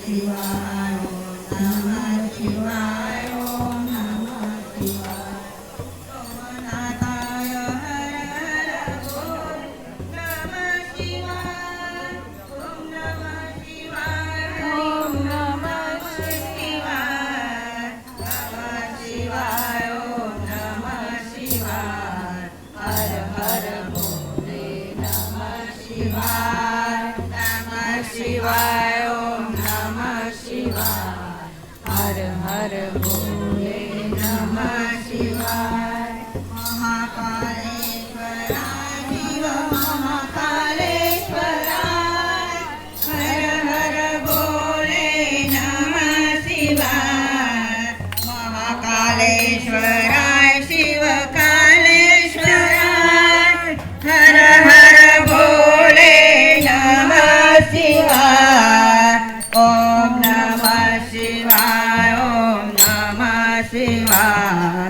शिवाय ओम नमः शिवाय ओम नमः शिवाय सोमनाथाय हर हर बोल नमः शिवाय ओम नमः शिवाय ओम नमः शिवाय नमः शिवाय ओम नमः शिवाय हर हर भोले नमः शिवाय ओम नमः शिवाय हर हर भोले नमः शिवाय महाकालेश्वराय शिव महाकालेश्वराय हर हर भोले नमः शिवाय महाकालेश्वराय शिव कालेश्वराय हर हर भोले नमः शिवाय ओम नमः शिवाय ओम नमः शिवाय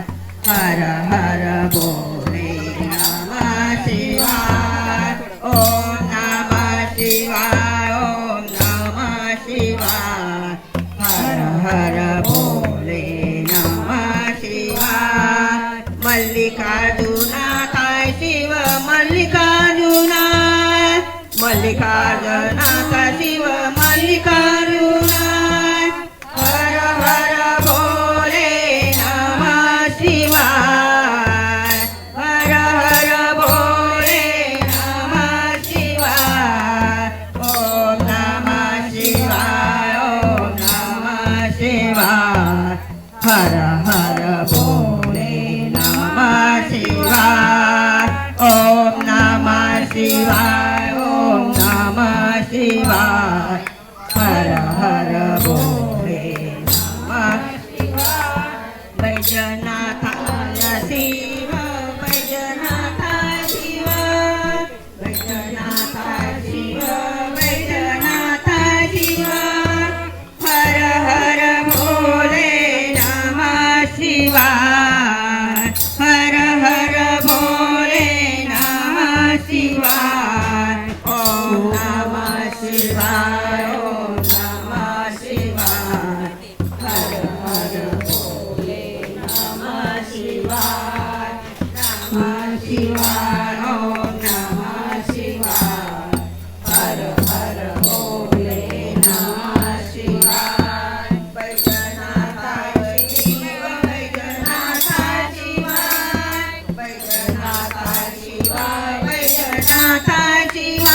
हर हर भोले नमः शिवाय ओम नमः शिवाय ओम नमः शिवाय हर हर भोले नमः शिवाय मल्लिकार्जुनाथाय शिव मल्लिकार्जुना मल्लिकार्जुनाथ शिव मल्लिकार्जुना हर हर भोले नमः शिवाय हर हर भोले नमः शिवाय ओम नमः शिवाय ओम नमः शिवाय हर हर भोले नमः शिवाय ओम नमः शिवाय ओम नमः शिवाय हर हर भोले नमः शिवाय वैजनाथाय शिव वैजनाथाय शिव वैजनाथाय शिव वैजनाथाय शिव हर हर भोले नमः शिवाय हर हर भोले नमः शिवाय ओम नमः शिवाय ओम नमः शिवाय हर हर भोले नमः शिवाय नमः शिवाय ओम नमः शिवाय हर हर भोले नमः शिवाय वैजनाथाय शिव वैजनाथाय शिव वैजनाथाय शिव वैजनाथाय शिव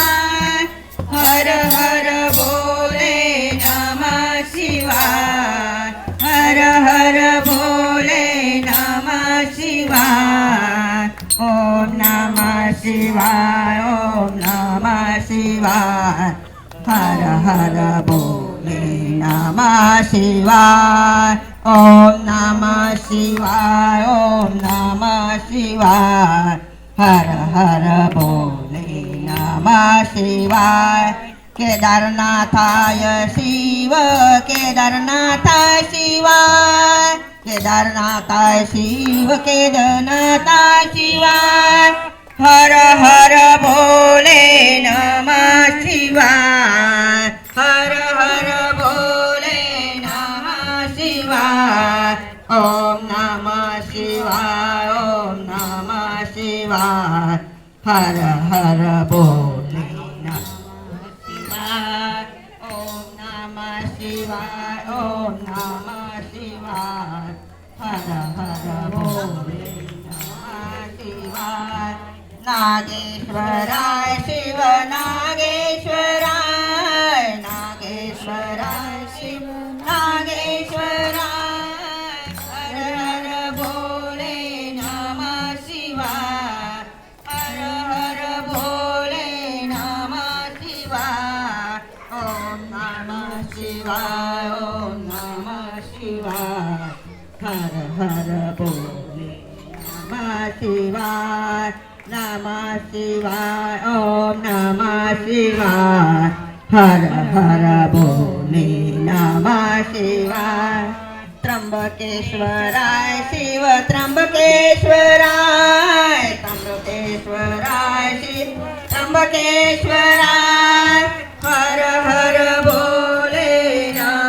हर हर भोले नमः शिवाय हर हर भोले नमः शिवाय ओम नमः शिवाय ओम नमः शिवाय हर हर भोले नमः शिवाय ओम नमः शिवाय ओम नमः शिवाय हर हर भोले नमः शिवाय केदारनाथाय शिव केदारनाथाय शिव केदारनाथाय शिव केदारनाथाय शिव हर हर भोले नमः शिवाय हर हर भोले नमः शिवाय ओम नमः शिवाय ओम नमः शिवाय हर हर भोले नमः शिवाय ओम नमः शिवाय ओम नमः शिवाय हर हर भोले नमः शिवाय नागेश्वराय शिव नागेश्वराय नागेश्वराय शिव नागेश्वराय हर हर भोले नमः शिवाय हर हर भोले नमः शिवाय ओम नमः शिवाय ओम नमः शिवाय हर हर भोले नमः शिवाय नमः शिवाय ओम नमः शिवाय हर हर भोले नमः शिवाय त्र्यंबकेश्वराय शिव त्र्यंबकेश्वराय त्र्यंबकेश्वराय शिव त्र्यंबकेश्वराय हर हर भोले नमः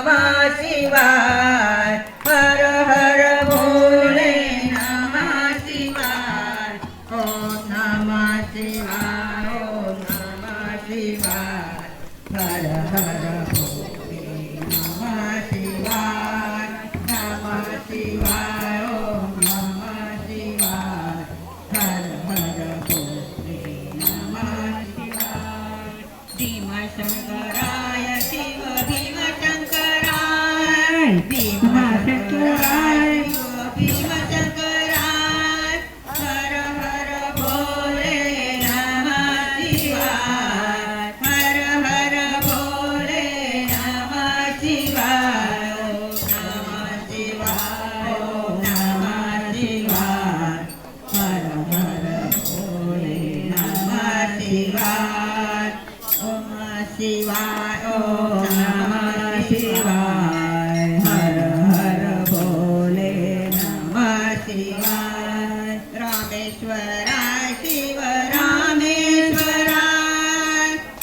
शिवाय हर हर भोले नमः शिवाय रामेश्वराय शिव रामेश्वराय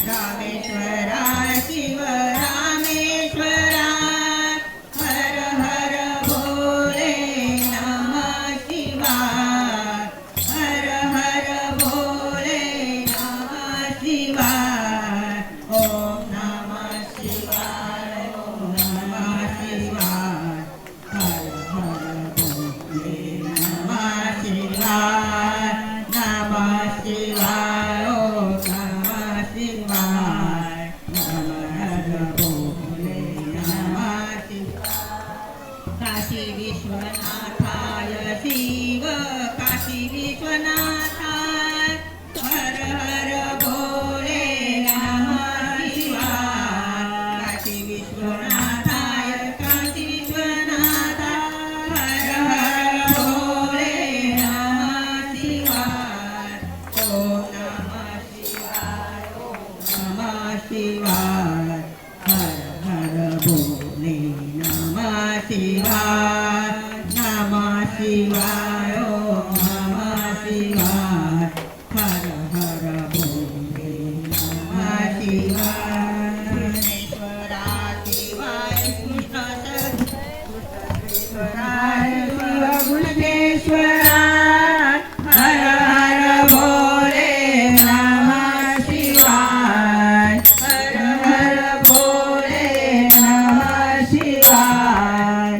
रामेश्वराय शिव रामेश्वराय हर हर भोले नमः शिवाय हर हर भोले नमः शिवाय ओम नमः शिवाय ओम नमः शिवाय हर हर भोले नमः शिवाय नमः शिवाय ओम नमः शिवाय हर हर भोले नमः शिवाय काशी विश्वनाथाय शिव काशी विश्वनाथाय हर हर भोले नमः शिवाय काशी विश्वनाथाय काशी विश्वनाथाय हर हर भोले नमः शिवाय ओम नमः शिवाय ओम नमः शिवाय हर हर भोले नमः शिवाय नमः शिवाय ओम नमः शिवाय हर हर भोले नमः शिवाय कृष्णेश्वराय शिवाय कृष्ण कृष्णेश्वराय शिव गुणेश्वराय हर हर भोले नमः शिवाय हर हर भोले नमः शिवाय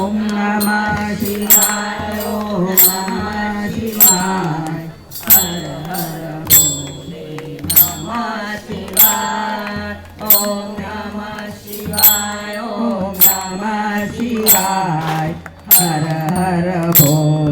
ओम नमः शिवाय ओम नमः शिवाय हर हर भोले नमः शिवाय ओम नमः शिवाय ओम नमः शिवाय हर हर भोले